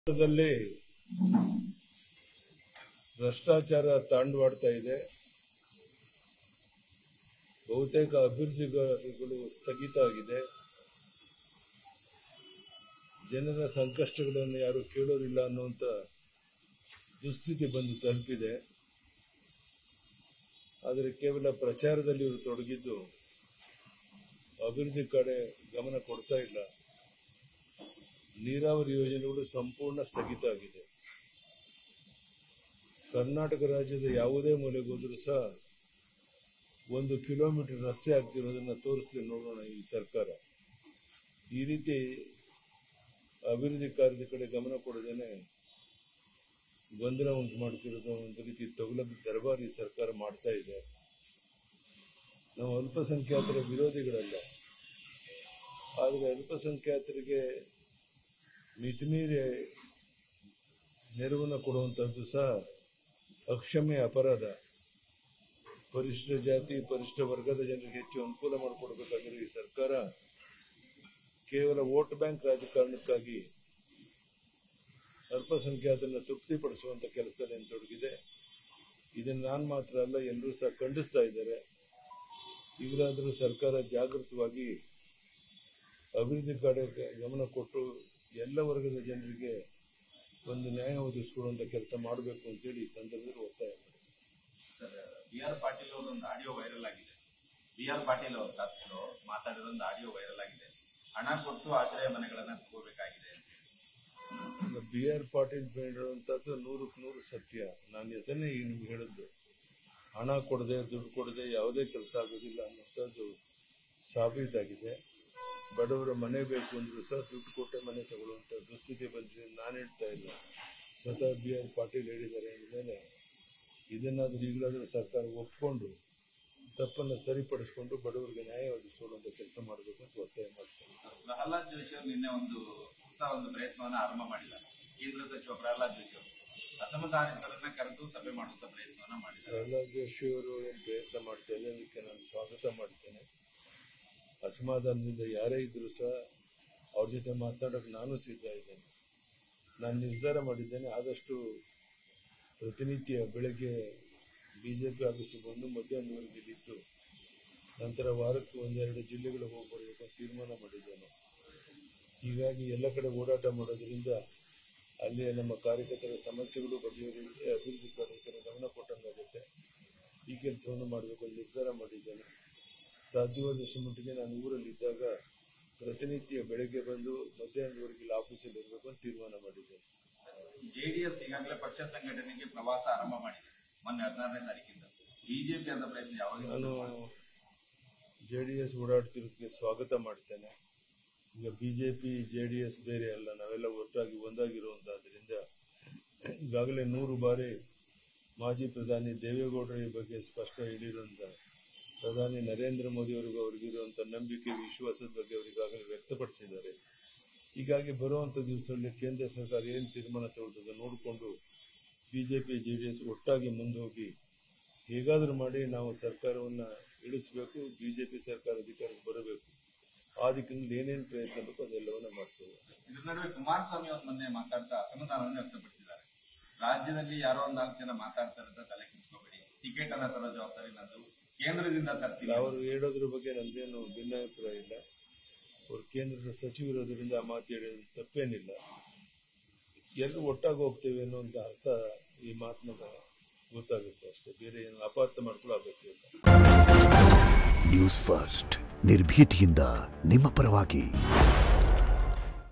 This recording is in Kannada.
ಭಾರತದಲ್ಲಿ ಭ್ರಷ್ಟಾಚಾರ ತಾಂಡವಾಡ್ತಾ ಇದೆ. ಬಹುತೇಕ ಅಭಿವೃದ್ಧಿಗಳು ಸ್ಥಗಿತ ಆಗಿದೆ. ಜನರ ಸಂಕಷ್ಟಗಳನ್ನು ಯಾರು ಕೇಳೋದಿಲ್ಲ ಅನ್ನುವಂಥ ದುಸ್ಥಿತಿ ಬಂದು ತಲುಪಿದೆ. ಆದರೆ ಕೇವಲ ಪ್ರಚಾರದಲ್ಲಿ ಇವರು ತೊಡಗಿದ್ದು ಅಭಿವೃದ್ಧಿ ಕಡೆ ಗಮನ ಕೊಡ್ತಾ ಇಲ್ಲ. ನೀರಾವರಿ ಯೋಜನೆಗಳು ಸಂಪೂರ್ಣ ಸ್ಥಗಿತ ಆಗಿದೆ. ಕರ್ನಾಟಕ ರಾಜ್ಯದ ಯಾವುದೇ ಮೂಲೆಗೆ ಹೋದರೂ ಸಹ 1 ಕಿಲೋಮೀಟರ್ ರಸ್ತೆ ಆಗ್ತಿರೋದನ್ನ ತೋರಿಸ್ಲಿ ನೋಡೋಣ ಈ ಸರ್ಕಾರ. ಈ ರೀತಿ ಅಭಿವೃದ್ಧಿ ಕಾರ್ಯದ ಕಡೆ ಗಮನ ಕೊಡದೇನೆ ಗೊಂದಲ ಉಂಟು ಮಾಡ್ತಿರೋದು ಒಂದು ರೀತಿ ತೊಗಲದ ದರ್ಬಾರ್ ಈ ಸರ್ಕಾರ ಮಾಡ್ತಾ ಇದೆ. ನಾವು ಅಲ್ಪಸಂಖ್ಯಾತರ ವಿರೋಧಿಗಳಲ್ಲ, ಆದರೆ ಅಲ್ಪಸಂಖ್ಯಾತರಿಗೆ ಮಿತಿಮೀರಿ ನೆರವನ್ನು ಕೊಡುವಂಥದ್ದು ಸಹ ಅಕ್ಷಮ್ಯ ಅಪರಾಧ. ಪರಿಶಿಷ್ಟ ಜಾತಿ ಪರಿಶಿಷ್ಟ ವರ್ಗದ ಜನರಿಗೆ ಹೆಚ್ಚು ಅನುಕೂಲ ಮಾಡಿಕೊಡಬೇಕಾಗಿರೋ ಈ ಸರ್ಕಾರ ಕೇವಲ ವೋಟ್ ಬ್ಯಾಂಕ್ ರಾಜಕಾರಣಕ್ಕಾಗಿ ಅಲ್ಪಸಂಖ್ಯಾತರನ್ನ ತೃಪ್ತಿಪಡಿಸುವಂತ ಕೆಲಸದಲ್ಲಿ ತೊಡಗಿದೆ. ಇದನ್ನು ನಾನು ಮಾತ್ರ ಅಲ್ಲ, ಎಲ್ಲರೂ ಸಹ ಖಂಡಿಸ್ತಾ ಇದ್ದಾರೆ. ಈಗಲಾದರೂ ಸರ್ಕಾರ ಜಾಗೃತವಾಗಿ ಅಭಿವೃದ್ಧಿ ಕಡೆ ಗಮನ ಕೊಟ್ಟು ಎಲ್ಲ ವರ್ಗದ ಜನರಿಗೆ ಒಂದು ನ್ಯಾಯ ಒದಗಿಸಿಕೊಡುವಂತ ಕೆಲಸ ಮಾಡಬೇಕು ಅಂತೇಳಿ ಈ ಸಂದರ್ಭದಲ್ಲಿ ಒತ್ತಾಯ ಮಾಡಿ. ಬಿ.ಆರ್. ಪಾಟೀಲ್ ಅವರೊಂದು ಆಡಿಯೋ ವೈರಲ್ ಆಗಿದೆ. ಬಿ.ಆರ್. ಪಾಟೀಲ್ ಅವರು ಶಾಸಕರು ಮಾತಾಡಿದೊಂದು ಆಡಿಯೋ ವೈರಲ್ ಆಗಿದೆ. ಹಣ ಕೊಟ್ಟು ಆಶ್ರಯ ಮನೆಗಳನ್ನ ತಗೋಬೇಕಾಗಿದೆ ಅಂತ. ಬಿ.ಆರ್. ಪಾಟೀಲ್ ಹೇಳುವಂತದ್ದು 100% ಸತ್ಯ. ನಾನು ಅದನ್ನೇ ನಿಮ್ಗೆ ಹೇಳಿದ್ದು. ಹಣ ಕೊಡದೆ ದುಡ್ಡು ಕೊಡದೆ ಯಾವುದೇ ಕೆಲಸ ಆಗೋದಿಲ್ಲ ಅನ್ನೋಂಥದ್ದು ಸಾಬೀತಾಗಿದೆ. ಬಡವರ ಮನೆ ಬೇಕು ಅಂದ್ರೂ ಸಹ ದುಡ್ಡು ಕೊಟ್ಟೆ ಮನೆ ತಗೊಳ್ಳುವಂತ ದುಸ್ಥಿತಿ ಬಂದಿದೆ. ನಾನು ಹೇಳ್ತಾ ಇಲ್ಲ, ಸ್ವತಃ ಬಿ.ಆರ್. ಪಾಟೀಲ್ ಹೇಳಿದ್ದಾರೆ ಅಂದಮೇಲೆ ಇದನ್ನಾದ್ರೂ ಈಗಲಾದ್ರೂ ಸರ್ಕಾರ ಒಪ್ಕೊಂಡು ತಪ್ಪನ್ನು ಸರಿಪಡಿಸಿಕೊಂಡು ಬಡವರಿಗೆ ನ್ಯಾಯ ಒದಗಿಸುವಂತ ಕೆಲಸ ಮಾಡಬೇಕು ಅಂತ ಒತ್ತಾಯ ಮಾಡ್ತಾರೆ. ಪ್ರಹ್ಲಾದ್ ಜೋಶಿ ಅವರು ನಿನ್ನೆ ಹೊಸ ಪ್ರಯತ್ನವನ್ನು ಆರಂಭ ಮಾಡಿದ್ದಾರೆ. ಕೇಂದ್ರ ಸಚಿವ ಪ್ರಹ್ಲಾದ್ ಜೋಶಿ ಅವರು ಅಸಮಾಧಾನಿತರನ್ನ ಕರೆದು ಸಭೆ ಮಾಡುವಂತ ಪ್ರಯತ್ನವನ್ನ ಮಾಡಿದ್ದಾರೆ. ಪ್ರಹ್ಲಾದ್ ಜೋಶಿ ಅವರು ಏನು ಪ್ರಯತ್ನ ಮಾಡ್ತಾ ಇಲ್ಲ, ಅದಕ್ಕೆ ನಾನು ಸ್ವಾಗತ ಮಾಡ್ತೇನೆ. ಅಸಮಾಧಾನದಿಂದ ಯಾರೇ ಇದ್ರೂ ಸಹ ಅವ್ರ ಜೊತೆ ಮಾತನಾಡೋಕೆ ನಾನು ಸಿದ್ಧ ಇದ್ದೇನೆ. ನಾನು ನಿರ್ಧಾರ ಮಾಡಿದ್ದೇನೆ, ಆದಷ್ಟು ಪ್ರತಿನಿತ್ಯ ಬೆಳಗ್ಗೆ ಬಿಜೆಪಿ ಆಫೀಸ್ ಬಂದು ಮಧ್ಯಾಹ್ನವರೆಗೆ ಇಲ್ಲಿದ್ದು ನಂತರ ವಾರಕ್ಕೆ 1-2 ಜಿಲ್ಲೆಗಳಿಗೆ ಹೋಗಿ ಬರಬೇಕು ಅಂತ ತೀರ್ಮಾನ ಮಾಡಿದ್ದೇನೆ. ಹೀಗಾಗಿ ಎಲ್ಲ ಕಡೆ ಓಡಾಟ ಮಾಡೋದ್ರಿಂದ ಅಲ್ಲಿ ನಮ್ಮ ಕಾರ್ಯಕರ್ತರ ಸಮಸ್ಯೆಗಳು ಬಗೆಹರಿಯುತ್ತೆ, ಅಭಿವೃದ್ಧಿ ಕಾರ್ಯಕರ್ತರ ಗಮನ ಕೊಟ್ಟಂಗಾಗುತ್ತೆ. ಈ ಕೆಲಸವನ್ನು ಮಾಡಬೇಕು ಅಂತ ನಿರ್ಧಾರ ಮಾಡಿದ್ದೇನೆ. ಸಾಧ್ಯವಾದಷ್ಟು ಮಟ್ಟಿಗೆ ನಾನು ಊರಲ್ಲಿದ್ದಾಗ ಪ್ರತಿನಿತ್ಯ ಬೆಳಗ್ಗೆ ಬಂದು ಮಧ್ಯಾಹ್ನದವರೆಗೆ ಇಲ್ಲಿ ಆಫೀಸಲ್ಲಿ ಇರಬೇಕು ಅಂತ ತೀರ್ಮಾನ ಮಾಡಿದ್ದೇನೆ. ಜೆಡಿಎಸ್ ಈಗಾಗಲೇ ಪಕ್ಷ ಸಂಘಟನೆಗೆ ಪ್ರವಾಸ ಆರಂಭ ಮಾಡಿದೆ. ಮೊನ್ನೆ 16ನೇ ತಾರೀಕಿಂದ ಬಿಜೆಪಿ ಅಂತ ಪ್ರಯತ್ನ ಯಾವಾಗ? ನಾನು ಜೆಡಿಎಸ್ ಓಡಾಡ್ತಿರೋದಕ್ಕೆ ಸ್ವಾಗತ ಮಾಡ್ತೇನೆ. ಈಗ ಬಿಜೆಪಿ ಜೆಡಿಎಸ್ ಬೇರೆ ಅಲ್ಲ, ನಾವೆಲ್ಲ ಒಟ್ಟಾಗಿ ಒಂದಾಗಿರುವಂತದ್ರಿಂದ ಈಗಾಗಲೇ 100 ಬಾರಿ ಮಾಜಿ ಪ್ರಧಾನಿ ದೇವೇಗೌಡರ ಬಗ್ಗೆ ಸ್ಪಷ್ಟ ಹೇಳಿರುವಂತ ಪ್ರಧಾನಿ ನರೇಂದ್ರ ಮೋದಿ ಅವರಿಗಿರುವಂತ ನಂಬಿಕೆ ವಿಶ್ವಾಸದ ಬಗ್ಗೆ ಅವರಿಗಾಗಲೇ ವ್ಯಕ್ತಪಡಿಸಿದ್ದಾರೆ. ಹೀಗಾಗಿ ಬರುವಂತ ದಿವಸದಲ್ಲಿ ಕೇಂದ್ರ ಸರ್ಕಾರ ಏನು ತೀರ್ಮಾನ ತಗೊಳ್ತದೆ ನೋಡಿಕೊಂಡು ಬಿಜೆಪಿ ಜೆಡಿಎಸ್ ಒಟ್ಟಾಗಿ ಮುಂದೋಗಿ ಹೇಗಾದ್ರೂ ಮಾಡಿ ನಾವು ಸರ್ಕಾರವನ್ನ ಇಳಿಸಬೇಕು, ಬಿಜೆಪಿ ಸರ್ಕಾರ ಅಧಿಕಾರಕ್ಕೆ ಬರಬೇಕು. ಆ ದಿಕ್ಕಿನಲ್ಲಿ ಏನೇನು ಪ್ರಯತ್ನ ಬೇಕು ಅದೆಲ್ಲವನ್ನ ಮಾಡ್ತೇವೆ. ಇದರ ನಡುವೆ ಕುಮಾರಸ್ವಾಮಿ ಅವರು ಮೊನ್ನೆ ಮಾತಾಡ್ತಾ ಅಸಮಾಧಾನವನ್ನು ವ್ಯಕ್ತಪಡಿಸಿದ್ದಾರೆ. ರಾಜ್ಯದಲ್ಲಿ ಯಾರೋ 4 ಜನ ಮಾತಾಡ್ತಾರೆ ಅಂತ ತಲೆ ಕೆಡಿಸ್ಕೋಬೇಡಿ, ಟಿಕೆಟ್ ಅನ್ನ ತರೋ ಜವಾಬ್ದಾರಿ ನಂದು, ಕೇಂದ್ರದಿಂದ ತರ್ತೀವಿ. ಅವರು ಹೇಳೋದ್ರ ಬಗ್ಗೆ ನಂದೇನು ಭಿನ್ನಾಭಿಪ್ರಾಯ ಇಲ್ಲ. ಅವರು ಕೇಂದ್ರದ ಸಚಿವರೋದ್ರಿಂದ ಆ ಮಾತು ಹೇಳೋದು ತಪ್ಪೇನಿಲ್ಲ. ಎಲ್ಲರೂ ಒಟ್ಟಾಗಿ ಹೋಗ್ತೇವೆ ಅನ್ನೋಂಥ ಅರ್ಥ ಈ ಮಾತಿನ ಗೊತ್ತಾಗುತ್ತೆ ಅಷ್ಟೇ, ಬೇರೆ ಏನು ಅಪಾರ್ಥ ಮಾಡ್ಕೊಳ್ಳೋ ಅಗತ್ಯ ಇಲ್ಲ. ನ್ಯೂಸ್ ಫಸ್ಟ್ ನಿರ್ಭೀತಿಯಿಂದ ನಿಮ್ಮ ಪರವಾಗಿ.